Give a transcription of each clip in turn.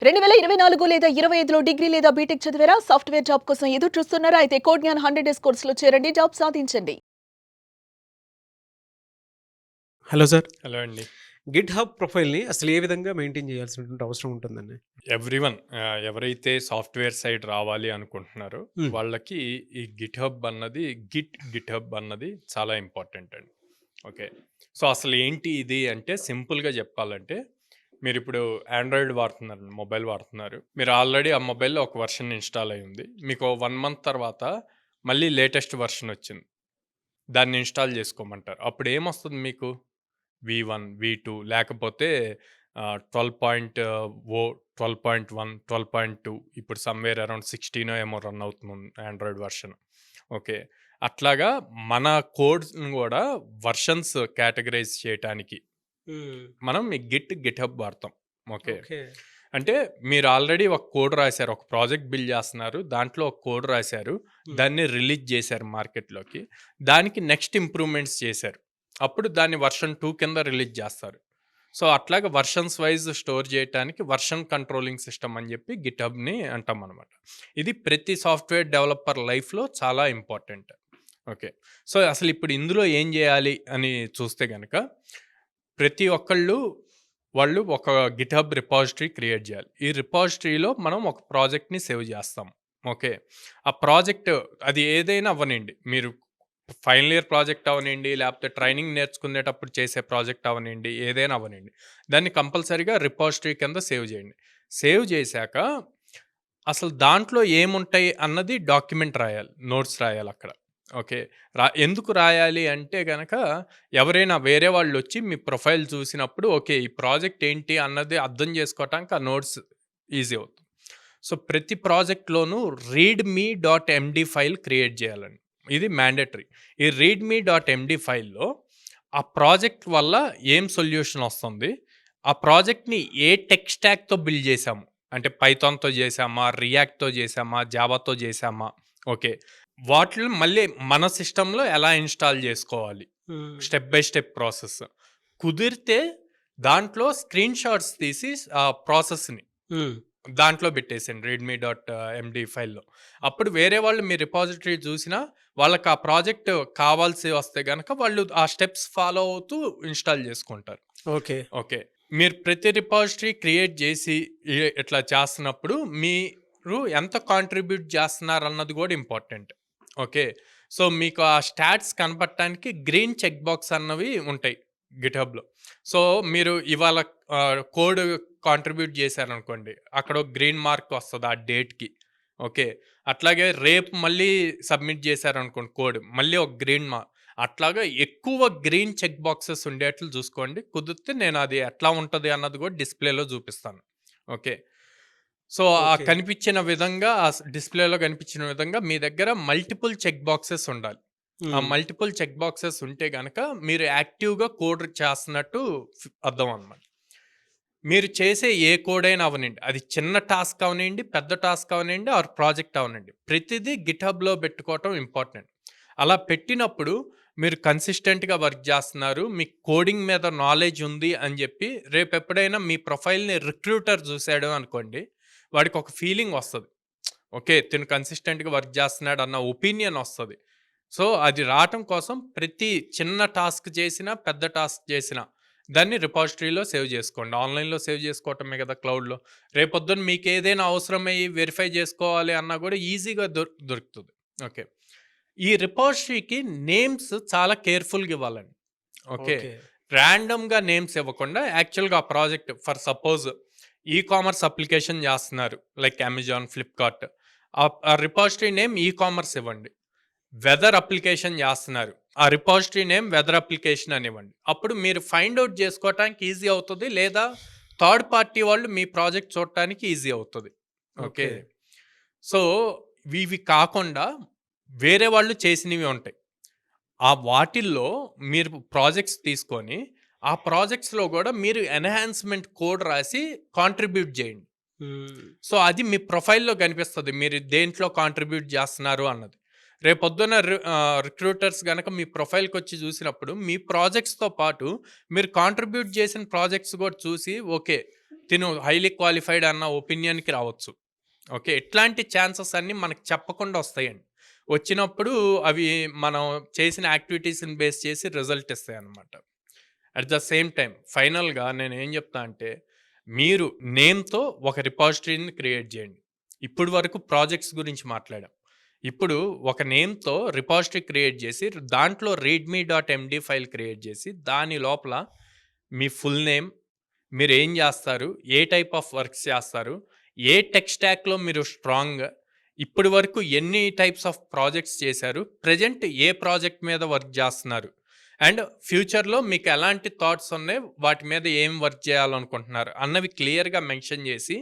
2024 లేదా 25లో డిగ్రీ లేదా బీటెక్ చదివారా? సాఫ్ట్‌వేర్ జాబ్ కోసం ఎదురు చూస్తున్నారా? అయితే కోడ్ జ్ఞాన్ 100 డేస్ కోర్సులో చేరండి. జాబ్ సాధించండి. Hello sir. హలో అండి. గిట్ హబ్ ప్రొఫైల్‌ని అసలు ఏ విధంగా మెయింటైన్ చేయాల్సినటువంటి అవసరం ఉంటుందండి? ఎవ్రీవన్ ఎవరైతే సాఫ్ట్‌వేర్ సైడ్ రావాలి అనుకుంటున్నారో హ్మ్. వాళ్ళకి ఈ గిట్ హబ్ అన్నది చాలా ఇంపార్టెంట్ అండి. ఓకే. సో, అసలు ఏంటి ఇది అంటే సింపుల్‌గా చెప్పాలంటే మీరిప్పుడు ఆండ్రాయిడ్ వాడుతున్నారండి. మొబైల్ వాడుతున్నారు. మీరు ఆల్రెడీ ఆ మొబైల్‌లో ఒక వెర్షన్ ఇన్‌స్టాల్ అయ్యి ఉంది. మీకు 1 మంత్ తర్వాత మళ్ళీ లేటెస్ట్ వెర్షన్ వచ్చింది. దాన్ని ఇన్‌స్టాల్ చేసుకోమంటారు. అప్పుడు ఏమొస్తుంది మీకు? V1, V2 లేకపోతే 12.1, 12.2 ఇప్పుడు సమ్‌వేర్ అరౌండ్ 16 ఏమో రన్ అవుతుంది ఆండ్రాయిడ్ వెర్షన్. ఓకే. అట్లాగా మన కోడ్స్‌ని గూడా వెర్షన్స్ కేటగరైజ్ చేయటానికి హ్మ్. మనం ఈ గిట్‌హబ్ వాడతాం. ఓకే. ఓకే. అంటే మీరు ఆల్రెడీ ఒక కోడ్ రాసారు. ఒక ప్రాజెక్ట్ బిల్డ్ చేస్తున్నారు. దాంట్లో ఒక కోడ్ రాసారు. హ్మ్. దాన్ని రిలీజ్ చేశారు మార్కెట్‌లోకి. దానికి నెక్స్ట్ ఇంప్రూవ్‌మెంట్స్ చేశారు. అప్పుడు దాన్ని వెర్షన్ 2 కింద రిలీజ్ చేస్తారు. సో, అట్లాగా వెర్షన్స్ వైస్ స్టోర్ చేయటానికి వెర్షన్ కంట్రోలింగ్ సిస్టమ్ అని చెప్పి గిట్‌హబ్‌ని అంటామనమాట. ఇది ప్రతి సాఫ్ట్‌వేర్ డెవలపర్ లైఫ్‌లో చాలా ఇంపార్టెంట్. ఓకే. సో, అసలు ఇప్పుడు ఇందులో ఏం చేయాలి అని చూస్తే గనక ప్రతి ఒక్కళ్ళు వాళ్ళు ఒక గిట్‌హబ్ రిపాజిటరీ క్రియేట్ చేయాలి. ఈ రిపాజిటరీలో మనం ఒక ప్రాజెక్ట్‌ని సేవ్ చేస్తాం. ఓకే. ఆ ప్రాజెక్ట్ అది ఏదైనా అవ్వనియండి. మీరు ఫైనల్ ఇయర్ ప్రాజెక్ట్ అవ్వనియండి, లేకపోతే ట్రైనింగ్ నేర్చుకునేటప్పుడు చేసే ప్రాజెక్ట్ అవ్వనియండి, ఏదైనా అవ్వనియండి. దాన్ని కంపల్సరీగా రిపాజిటరీ కింద సేవ్ చేయండి. సేవ్ చేశాక అసలు దాంట్లో ఏముంటాయి అన్నది డాక్యుమెంట్ రాయాలి. నోట్స్ రాయాలక్కడ. ఓకే. ఎందుకు రాయాలి అంటే గనక ఎవరైనా వేరే వాళ్ళొచ్చి మీ ప్రొఫైల్ చూసినప్పుడు ఓకే. ఈ ప్రాజెక్ట్ ఏంటి అన్నది అర్థం చేసుకోవటానికి ఆ నోట్స్ ఈజీ అవుతుంది. సో, ప్రతి ప్రాజెక్ట్‌లోనూ readme dot MD file create చేయాలండి. ఇది మ్యాండేటరీ. ఈ రీడ్‌మీ డాట్ ఎండీ ఫైల్‌లో ఆ ప్రాజెక్ట్ వల్ల ఏం సొల్యూషన్ వస్తుంది? ఆ ప్రాజెక్ట్‌ని ఏ టెక్ స్టాక్‌తో బిల్డ్ చేశాము? అంటే పైథాన్‌తో చేశామా? రియాక్ట్‌తో చేశామా? జావాతో చేశామా? ఓకే. వాటిల్ని మళ్ళీ మన సిస్టమ్‌లో ఎలా ఇన్‌స్టాల్ చేసుకోవాలి? హ్మ్. Step by step process. కుదిరితే దాంట్లో స్క్రీన్ షాట్స్ తీసి ప్రాసెస్‌ని హ్మ్. దాంట్లో పెట్టేసేయండి రీడ్‌మీ డాట్ ఎండీ ఫైల్‌లో. అప్పుడు వేరే వాళ్ళు మీ రిపాజిటరీ చూసినా వాళ్ళకి ఆ ప్రాజెక్ట్ కావాల్సి వస్తే గనక వాళ్ళు ఆ స్టెప్స్ ఫాలో అవుతూ ఇన్‌స్టాల్ చేసుకుంటారు. ఓకే. ఓకే. మీరు ప్రతి రిపాజిటరీ క్రియేట్ చేసి ఇట్లా చేస్తున్నప్పుడు మీరు ఎంత కాంట్రిబ్యూట్ చేస్తున్నారన్నది కూడా ఇంపార్టెంట్. ఓకే. సో, మీకు ఆ స్టాట్స్ కనపడటానికి గ్రీన్ చెక్ బాక్స్ అన్నవి ఉంటాయి గిట్‌హబ్‌లో. సో, మీరు ఇవాళ కోడ్ కాంట్రిబ్యూట్ చేశారనుకోండి. అక్కడ ఒక గ్రీన్ మార్క్ వస్తది ఆ డేట్‌కి. ఓకే. అట్లాగే రేపు మళ్ళీ సబ్మిట్ చేశారనుకోండి కోడ్. మళ్ళీ ఒక గ్రీన్ అట్లాగా ఎక్కువ గ్రీన్ చెక్ బాక్సెస్ ఉండేట్లు చూసుకోండి. కుదిరితే నేను అది ఎట్లా ఉంటది అన్నది కూడా డిస్‌ప్లేలో చూపిస్తాను. ఓకే. సో, ఆ ఓకే. కనిపించిన విధంగా డిస్‌ప్లేలో కనిపించిన విధంగా మీ దగ్గర మల్టిపుల్ చెక్ బాక్సెస్ ఉండాలి. ఆ హ్మ్. మల్టిపుల్ చెక్ బాక్సెస్ ఉంటే గనక మీరు యాక్టివ్‌గా కోడ్ చేస్తున్నట్టు అర్థం అన్నమాట. మీరు చేసే ఏ కోడ్ అయినా అవ్వనియండి. అది చిన్న టాస్క్ అవనియండి, పెద్ద టాస్క్ అవనియండి ఆర్ ప్రాజెక్ట్ అవనండి. ప్రతిదీ గిట్‌హబ్‌లో పెట్టుకోవటం ఇంపార్టెంట్. అలా పెట్టినప్పుడు మీరు కన్సిస్టెంట్‌గా వర్క్ చేస్తున్నారు. మీకు కోడింగ్ మీద నాలెడ్జ్ ఉంది అని చెప్పి రేపెప్పుడైనా మీ ప్రొఫైల్‌ని రిక్రూటర్ చూసాడు అనుకోండి. వాడికి ఒక ఫీలింగ్ వస్తది. ఓకే. తిను కన్సిస్టెంట్‌గా వర్క్ చేస్తున్నాడు అన్న ఒపీనియన్ వస్తది. సో, అది రాటం కోసం ప్రతి చిన్న టాస్క్ చేసినా, పెద్ద టాస్క్ చేసినా దాన్ని రిపాజిటరీలో సేవ్ చేసుకోండి. ఆన్‌లైన్‌లో సేవ్ చేసుకోవటమే కదా క్లౌడ్‌లో. రేపొద్దున మీకేదైనా అవసరమయ్యి వెరిఫై చేసుకోవాలి అన్నా కూడా ఈజీగా దొరుకుతది. ఓకే. ఈ రిపాజిటరీకి నేమ్స్ చాలా కేర్‌ఫుల్‌గా ఇవ్వాలండి. ఓకే. ఓకే. రాండమ్‌గా నేమ్స్ ఇవ్వకుండా యాక్చువల్‌గా ఆ project for suppose commerce application చేస్తున్నారు. Like Amazon, Flipkart. ఆ రిపాజిటరీ నేమ్ కామర్స్ ఇవ్వండి. వెదర్ అప్లికేషన్ చేస్తున్నారు. ఆ రిపాజిటరీ నేమ్ వెదర్ అప్లికేషన్ అనివ్వండి. అప్పుడు మీరు ఫైండ్ ఔట్ చేసుకోవటానికి ఈజీ అవుతది. లేదా థర్డ్ పార్టీ వాళ్ళు మీ ప్రాజెక్ట్ చూడటానికి ఈజీ అవుతది. ఓకే. ఓకే. సో, ఇవి కాకుండా వేరే వాళ్ళు చేసినవి ఉంటాయి. ఆ వాటిల్లో మీరు ప్రాజెక్ట్స్ తీసుకొని, ఆ ప్రాజెక్ట్స్‌లో గూడా మీరు ఎన్హాన్స్‌మెంట్ కోడ్ రాసి కాంట్రిబ్యూట్ జేయండి. హ్మ్. సో, అది మీ ప్రొఫైల్‌లో కనిపిస్తది. మీరు దేంట్లో కాంట్రిబ్యూట్ జేస్తున్నారు అన్నది. రేపొద్దున రిక్రూటర్స్ గనక మీ ప్రొఫైల్‌కొచ్చి జూసినప్పుడు, మీ ప్రాజెక్ట్స్‌తో పాటు మీరు కాంట్రిబ్యూట్ చేసిన ప్రాజెక్ట్స్ గూడా చూసి, ఓకే. తిను హైలీ క్వాలిఫైడ్ అన్న ఒపీనియన్కి రావచ్చు. ఓకే, ఇట్లాంటి ఛాన్సెస్ అన్నీ మనకు చెప్పకుండా వస్తాయండి. వచ్చినప్పుడు అవి మనం చేసిన యాక్టివిటీస్ని బేస్ చేసి రిజల్ట్ ఇస్తాయి అన్నమాట. అట్ ద సేమ్ టైం ఫైనల్గా నేను ఏం చెప్తా అంటే, మీరు నేమ్తో ఒక రిపాజిటరీని క్రియేట్ చేయండి. ఇప్పుడు వరకు ప్రాజెక్ట్స్ గురించి మాట్లాడాం. ఇప్పుడు ఒక నేమ్తో రిపాజిటరీ క్రియేట్ చేసి దాంట్లో readme.md ఫైల్ క్రియేట్ చేసి దాని లోపల మీ ఫుల్ నేమ్, మీరు ఏం చేస్తారు, ఏ టైప్ ఆఫ్ వర్క్స్ చేస్తారు, ఏ టెక్ స్టాక్లో మీరు స్ట్రాంగ్, ఇప్పటి వరకు ఎన్ని టైప్స్ ఆఫ్ ప్రాజెక్ట్స్ చేశారు, ప్రజెంట్ ఏ ప్రాజెక్ట్ మీద వర్క్ చేస్తున్నారు, అండ్ ఫ్యూచర్లో మీకు ఎలాంటి థాట్స్ ఉన్నాయి, వాటి మీద ఏం వర్క్ చేయాలనుకుంటున్నారు అన్నవి క్లియర్గా మెన్షన్ చేసి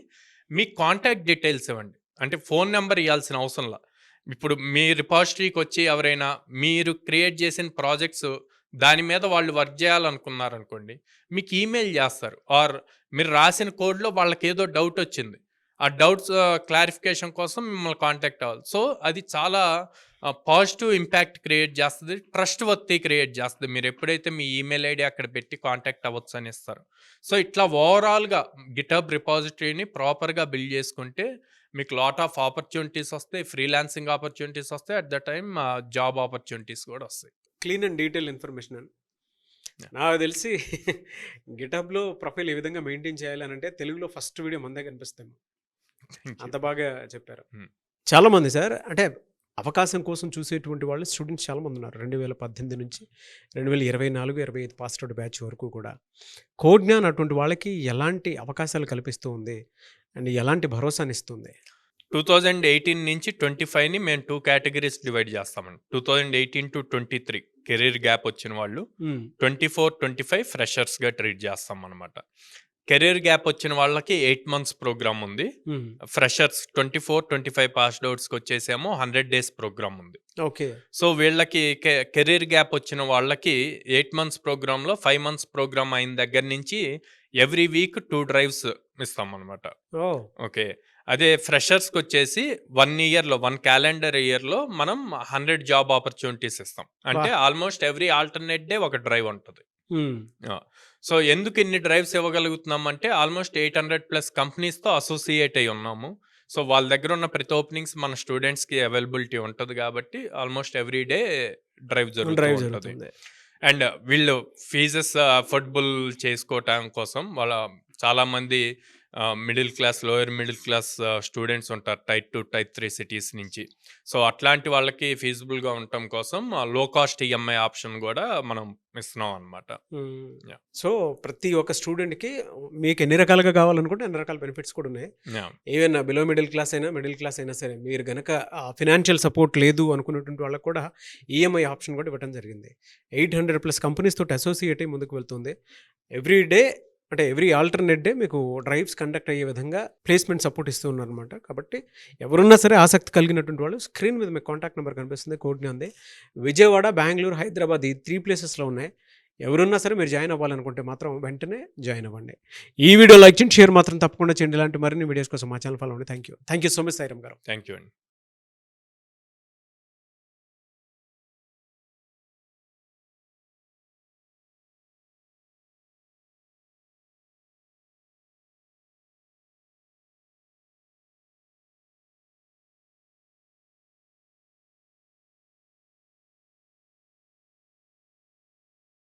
మీ కాంటాక్ట్ డీటెయిల్స్ ఇవ్వండి. అంటే ఫోన్ నెంబర్ ఇవ్వాల్సిన అవసరంలా. ఇప్పుడు మీ రిపాజిటరీకి వచ్చి ఎవరైనా మీరు క్రియేట్ చేసిన ప్రాజెక్ట్స్ దాని మీద వాళ్ళు వర్క్ చేయాలనుకున్నారనుకోండి, మీకు ఈమెయిల్ చేస్తారు. ఆర్ మీరు రాసిన కోడ్లో వాళ్ళకి ఏదో డౌట్ వచ్చింది, ఆ డౌట్స్ క్లారిఫికేషన్ కోసం మిమ్మల్ని కాంటాక్ట్ అవ్వాలి. సో అది చాలా పాజిటివ్ ఇంపాక్ట్ క్రియేట్ చేస్తుంది, ట్రస్ట్ వర్తి క్రియేట్ చేస్తుంది. మీరు ఎప్పుడైతే మీ ఈమెయిల్ ఐడి అక్కడ పెట్టి కాంటాక్ట్ అవ్వచ్చు అని ఇస్తారు. సో ఇట్లా ఓవరాల్గా గిటబ్ రిపాజిటరీని ప్రాపర్గా బిల్డ్ చేసుకుంటే మీకు లాట్ ఆఫ్ ఆపర్చునిటీస్ వస్తాయి, ఫ్రీలాన్సింగ్ ఆపర్చునిటీస్ వస్తాయి, at the time job opportunities కూడా వస్తాయి. క్లీన్ అండ్ డీటెయిల్ ఇన్ఫర్మేషన్ అని నాకు తెలిసి గిటబ్లో ప్రొఫైల్ ఏ విధంగా మెయింటైన్ చేయాలి అని అంటే తెలుగులో ఫస్ట్ వీడియో మన దగ్గర కనిపిస్తాము. అంత బాగా చెప్పారు. చాలా మంది సార్ అంటే అవకాశం కోసం చూసేటువంటి వాళ్ళు స్టూడెంట్స్ చాలామంది ఉన్నారు. 2018 నుంచి 2024, 25 పాస్ అవుట్ బ్యాచ్ వరకు కూడా కోడ్ జ్ఞాన్ అటువంటి వాళ్ళకి ఎలాంటి అవకాశాలు కల్పిస్తూ ఉంది అండ్ ఎలాంటి భరోసాని ఇస్తుంది? 2018 నుంచి 25ని మేము 2 కేటగిరీస్ డివైడ్ చేస్తామండి. 2018 to 23 కెరీర్ గ్యాప్ వచ్చిన వాళ్ళు, 24, 25 ఫ్రెషర్స్గా ట్రీట్ చేస్తాం అనమాట. కెరీర్ గ్యాప్ వచ్చిన వాళ్ళకి 8 months ప్రోగ్రామ్ ఉంది. ఫ్రెషర్స్ 24, 25 పాస్డ్ అవుట్స్కి వచ్చేసేమో 100 days ప్రోగ్రామ్ ఉంది. ఓకే. సో వీళ్ళకి కెరీర్ గ్యాప్ వచ్చిన వాళ్ళకి 8 months ప్రోగ్రాంలో 5 months ప్రోగ్రామ్ అయిన దగ్గర నుంచి ఎవ్రీ వీక్ 2 drives ఇస్తాం అనమాట. ఓకే. అదే ఫ్రెషర్స్కి వచ్చేసి 1 yearలో 1 calendar yearలో మనం 100 జాబ్ ఆపర్చునిటీస్ ఇస్తాం. అంటే ఆల్మోస్ట్ ఎవ్రీ ఆల్టర్నేట్ డే ఒక డ్రైవ్ ఉంటుంది. సో ఎందుకు ఇన్ని డ్రైవ్స్ ఇవ్వగలుగుతున్నాం అంటే ఆల్మోస్ట్ 800+ కంపెనీస్తో అసోసియేట్ అయి ఉన్నాము. సో వాళ్ళ దగ్గర ఉన్న ప్రతి ఓపెనింగ్స్ మన స్టూడెంట్స్కి అవైలబిలిటీ ఉంటుంది కాబట్టి ఆల్మోస్ట్ ఎవ్రీ డే డ్రైవ్ జరుగుతుంది. అండ్ వీళ్ళు ఫీజెస్ అఫోర్డబుల్ చేసుకోవటం కోసం వాళ్ళ చాలామంది middle class, lower middle class students ఉంటారు టైర్ 2, టైర్ 3 సిటీస్ నుంచి. సో అట్లాంటి వాళ్ళకి ఫీజిబుల్గా ఉండటం కోసం లో కాస్ట్ ఈఎంఐ ఆప్షన్ కూడా మనం ఇస్తున్నాం అనమాట. సో ప్రతి ఒక్క స్టూడెంట్కి మీకు ఎన్ని రకాలుగా కావాలనుకుంటే అన్ని రకాల బెనిఫిట్స్ కూడా ఉన్నాయి. ఈవెన్ బిలో మిడిల్ క్లాస్ అయినా మిడిల్ క్లాస్ అయినా సరే మీరు కనుక ఫినాన్షియల్ సపోర్ట్ లేదు అనుకున్నటువంటి వాళ్ళకి కూడా ఈఎంఐ ఆప్షన్ కూడా ఇవ్వడం జరిగింది. 800+ కంపెనీస్ తోటి అసోసియేట్ అయ్యి ముందుకు వెళ్తుంది. ఎవ్రీ డే అంటే ఎవ్రీ ఆల్టర్నేట్ డే మీకు డ్రైవ్స్ కండక్ట్ అయ్యే విధంగా ప్లేస్మెంట్ సపోర్ట్ ఇస్తూ ఉన్నారనమాట. కాబట్టి ఎవరున్నా సరే ఆసక్తి కలిగినటువంటి వాళ్ళు స్క్రీన్ మీద మీకు కాంటాక్ట్ నెంబర్ కనిపిస్తుంది, కోడ్ జ్ఞాన్ది. విజయవాడ, బెంగళూరు, హైదరాబాద్ ఈ 3 ప్లేసెస్లో ఉన్నాయి. ఎవరున్నా సరే మీరు జాయిన్ అవ్వాలనుకుంటే మాత్రం వెంటనే జాయిన్ అవ్వండి. ఈ వీడియో లైక్ చేయండి, షేర్ మాత్రం తప్పకుండా చేయండి. ఇలాంటి మరిన్ని వీడియోస్ కోసం మా ఛానల్ ఫాలో అవ్వండి. Thank you so much Sairam గారు. థ్యాంక్ యూ అండి.